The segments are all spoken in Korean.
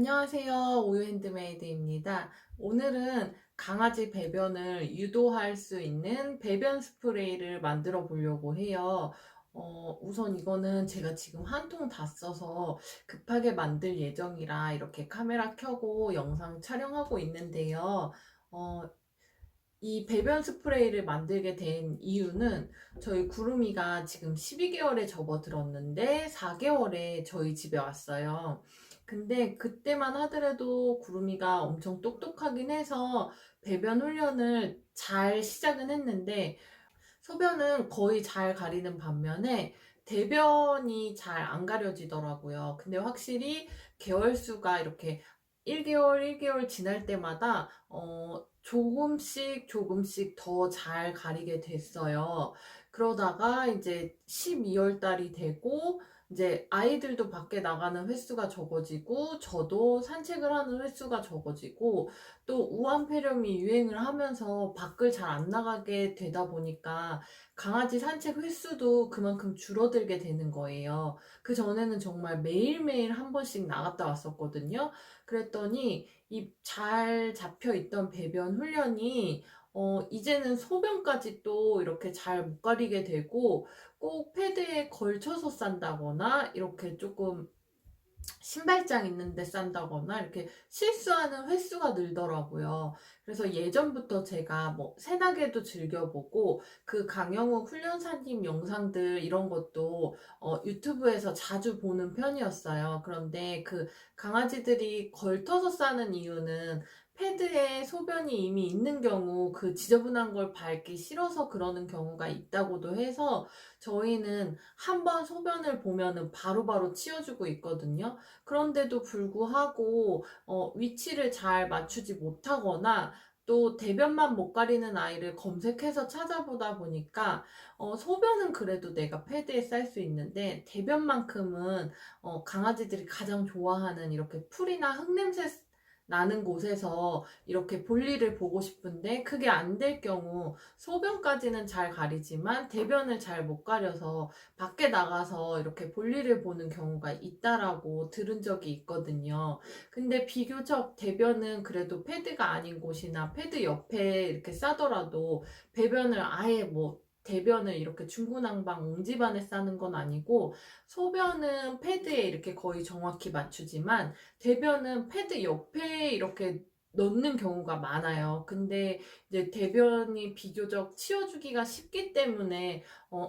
안녕하세요. 우유 핸드메이드입니다. 오늘은 강아지 배변을 유도할 수 있는 배변 스프레이를 만들어 보려고 해요. 우선 이거는 제가 지금 한 통 다 써서 급하게 만들 예정이라 이렇게 카메라 켜고 영상 촬영하고 있는데요. 어, 이 배변 스프레이를 만들게 된 이유는 저희 구름이가 지금 12개월에 접어들었는데 4개월에 저희 집에 왔어요. 근데 그때만 하더라도 구름이가 엄청 똑똑하긴 해서 배변 훈련을 잘 시작은 했는데 소변은 거의 잘 가리는 반면에 대변이 잘 안 가려지더라고요. 근데 확실히 개월수가 이렇게 1개월, 1개월 지날 때마다 조금씩 조금씩 더 잘 가리게 됐어요. 그러다가 이제 12월 달이 되고 이제 아이들도 밖에 나가는 횟수가 적어지고 저도 산책을 하는 횟수가 적어지고 또 우한폐렴이 유행을 하면서 밖을 잘 안 나가게 되다 보니까 강아지 산책 횟수도 그만큼 줄어들게 되는 거예요. 그 전에는 정말 매일매일 한 번씩 나갔다 왔었거든요. 그랬더니 이 잘 잡혀 있던 배변 훈련이 이제는 소변까지 또 이렇게 잘 못 가리게 되고 꼭 패드에 걸쳐서 싼다거나 이렇게 조금 신발장 있는데 싼다거나 이렇게 실수하는 횟수가 늘더라고요. 그래서 예전부터 제가 뭐 새나개도 즐겨보고 그 강영욱 훈련사님 영상들 이런 것도 유튜브에서 자주 보는 편이었어요. 그런데 그 강아지들이 걸터서 싸는 이유는 패드에 소변이 이미 있는 경우 그 지저분한 걸 밟기 싫어서 그러는 경우가 있다고도 해서 저희는 한 번 소변을 보면은 바로바로 치워주고 있거든요. 그런데도 불구하고 위치를 잘 맞추지 못하거나 또 대변만 못 가리는 아이를 검색해서 찾아보다 보니까 소변은 그래도 내가 패드에 쌀 수 있는데 대변만큼은 강아지들이 가장 좋아하는 이렇게 풀이나 흙냄새 나는 곳에서 이렇게 볼일을 보고 싶은데 그게 안 될 경우 소변까지는 잘 가리지만 대변을 잘 못 가려서 밖에 나가서 이렇게 볼일을 보는 경우가 있다라고 들은 적이 있거든요. 근데 비교적 대변은 그래도 패드가 아닌 곳이나 패드 옆에 이렇게 싸더라도 배변을 아예 뭐 대변을 이렇게 중구난방 옹집안에 싸는 건 아니고 소변은 패드에 이렇게 거의 정확히 맞추지만 대변은 패드 옆에 이렇게 넣는 경우가 많아요. 근데 이제 대변이 비교적 치워주기가 쉽기 때문에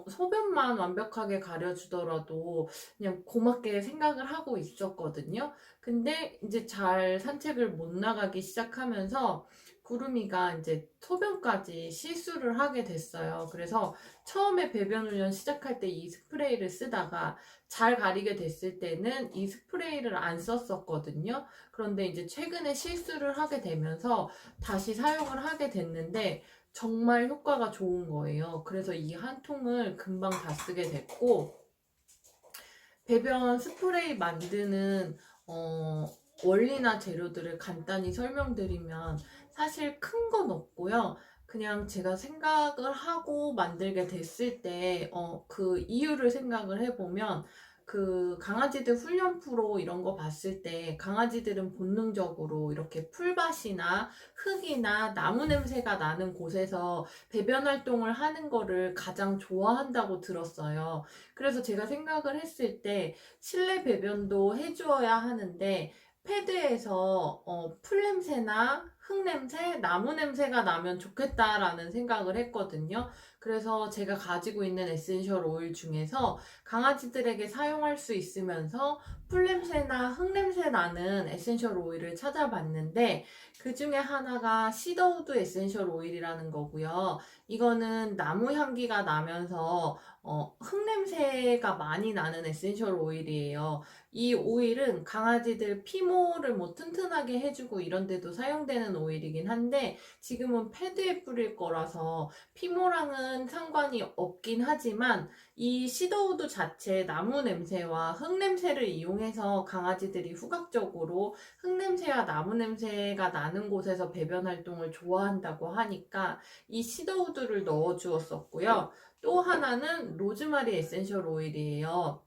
소변만 완벽하게 가려주더라도 그냥 고맙게 생각을 하고 있었거든요. 근데 이제 잘 산책을 못 나가기 시작하면서 구름이가 이제 소변까지 실수를 하게 됐어요. 그래서 처음에 배변 훈련 시작할 때 이 스프레이를 쓰다가 잘 가리게 됐을 때는 이 스프레이를 안 썼었거든요. 그런데 이제 최근에 실수를 하게 되면서 다시 사용을 하게 됐는데 정말 효과가 좋은 거예요. 그래서 이 한 통을 금방 다 쓰게 됐고, 배변 스프레이 만드는 원리나 재료들을 간단히 설명드리면 사실 큰 건 없고요. 그냥 제가 생각을 하고 만들게 됐을 때, 그 이유를 생각을 해보면, 그 강아지들 훈련 프로 이런 거 봤을 때 강아지들은 본능적으로 이렇게 풀밭이나 흙이나 나무 냄새가 나는 곳에서 배변 활동을 하는 거를 가장 좋아한다고 들었어요. 그래서 제가 생각을 했을 때 실내 배변도 해주어야 하는데 패드에서 풀 냄새나 흙 냄새, 나무 냄새가 나면 좋겠다라는 생각을 했거든요. 그래서 제가 가지고 있는 에센셜 오일 중에서 강아지들에게 사용할 수 있으면서 풀 냄새나 흙 냄새 나는 에센셜 오일을 찾아봤는데 그 중에 하나가 시더우드 에센셜 오일이라는 거고요. 이거는 나무 향기가 나면서 흙냄새가 많이 나는 에센셜 오일이에요. 이 오일은 강아지들 피모를 뭐 튼튼하게 해주고 이런 데도 사용되는 오일이긴 한데 지금은 패드에 뿌릴 거라서 피모랑은 상관이 없긴 하지만 이 시더우드 자체 나무 냄새와 흙 냄새를 이용해서 강아지들이 후각적으로 흙 냄새와 나무 냄새가 나는 곳에서 배변 활동을 좋아한다고 하니까 이 시더우드를 넣어 주었었고요. 또 하나는 로즈마리 에센셜 오일이에요.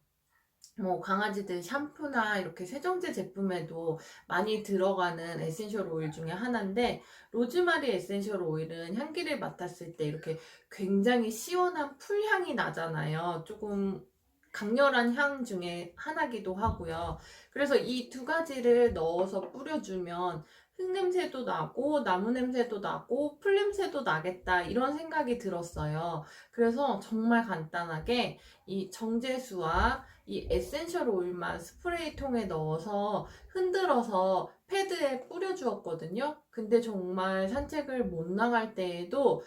뭐 강아지들 샴푸나 이렇게 세정제 제품에도 많이 들어가는 에센셜 오일 중에 하나인데, 로즈마리 에센셜 오일은 향기를 맡았을 때 이렇게 굉장히 시원한 풀향이 나잖아요. 조금 강렬한 향 중에 하나기도 하고요. 그래서 이 두 가지를 넣어서 뿌려주면 흙냄새도 나고 나무 냄새도 나고 풀 냄새도 나겠다, 이런 생각이 들었어요. 그래서 정말 간단하게 이 정제수와 이 에센셜 오일만 스프레이 통에 넣어서 흔들어서 패드에 뿌려주었거든요. 근데 정말 산책을 못 나갈 때에도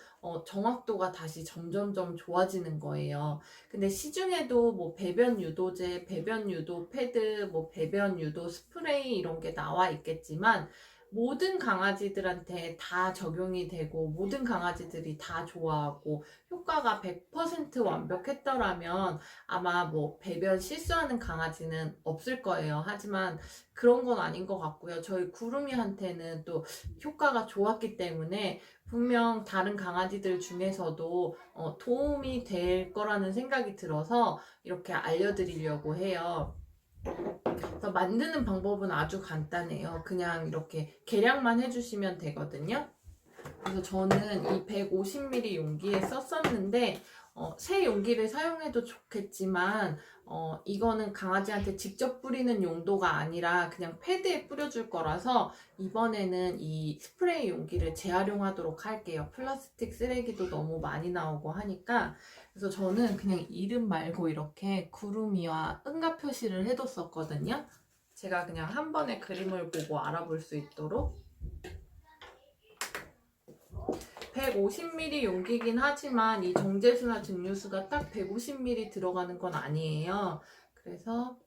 정확도가 다시 점점점 좋아지는 거예요. 근데 시중에도 뭐 배변 유도제, 배변 유도 패드, 뭐 배변 유도 스프레이 이런 게 나와 있겠지만, 모든 강아지들한테 다 적용이 되고 모든 강아지들이 다 좋아하고 효과가 100% 완벽했더라면 아마 뭐 배변 실수하는 강아지는 없을 거예요. 하지만 그런 건 아닌 것 같고요. 저희 구름이한테는 또 효과가 좋았기 때문에 분명 다른 강아지들 중에서도 도움이 될 거라는 생각이 들어서 이렇게 알려드리려고 해요. 그래서 만드는 방법은 아주 간단해요. 그냥 이렇게 계량만 해주시면 되거든요. 그래서 저는 이 150ml 용기에 썼었는데, 새 용기를 사용해도 좋겠지만, 이거는 강아지한테 직접 뿌리는 용도가 아니라 그냥 패드에 뿌려줄 거라서 이번에는 이 스프레이 용기를 재활용하도록 할게요. 플라스틱 쓰레기도 너무 많이 나오고 하니까. 그래서 저는 그냥 이름 말고 이렇게 구름이와 응가 표시를 해뒀었거든요. 제가 그냥 한 번에 그림을 보고 알아볼 수 있도록. 150ml 용기긴 하지만 이 정제수나 증류수가 딱 150ml 들어가는 건 아니에요. 그래서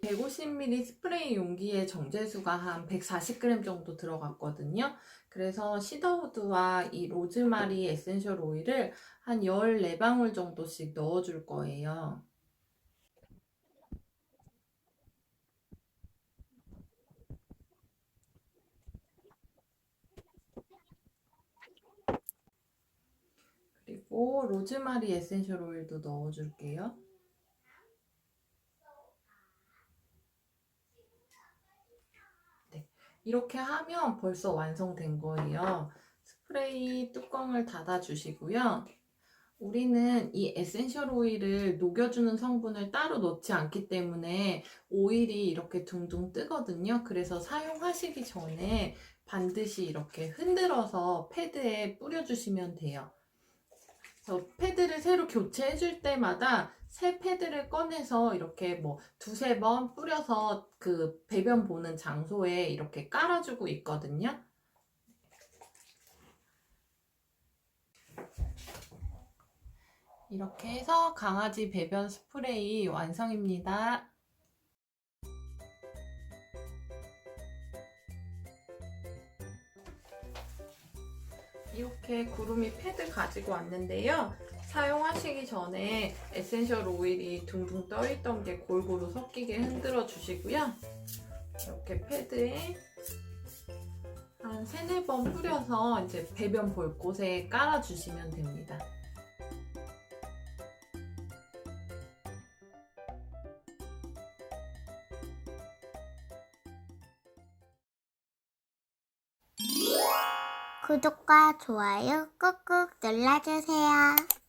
150ml 스프레이 용기에 정제수가 한 140g 정도 들어갔거든요. 그래서 시더우드와 이 로즈마리 에센셜 오일을 한 14방울 정도씩 넣어줄 거예요. 그리고 로즈마리 에센셜 오일도 넣어줄게요. 네, 이렇게 하면 벌써 완성된 거예요. 스프레이 뚜껑을 닫아주시고요. 우리는 이 에센셜 오일을 녹여주는 성분을 따로 넣지 않기 때문에 오일이 이렇게 둥둥 뜨거든요. 그래서 사용하시기 전에 반드시 이렇게 흔들어서 패드에 뿌려주시면 돼요. 그래서 패드를 새로 교체해줄 때마다 새 패드를 꺼내서 이렇게 뭐 두세 번 뿌려서 그 배변 보는 장소에 이렇게 깔아주고 있거든요. 이렇게 해서 강아지 배변 스프레이 완성입니다. 이렇게 구름이 패드 가지고 왔는데요. 사용하시기 전에 에센셜 오일이 둥둥 떠있던 게 골고루 섞이게 흔들어 주시고요. 이렇게 패드에 한 3-4번 뿌려서 이제 배변 볼 곳에 깔아주시면 됩니다. 구독과 좋아요 꾹꾹 눌러주세요.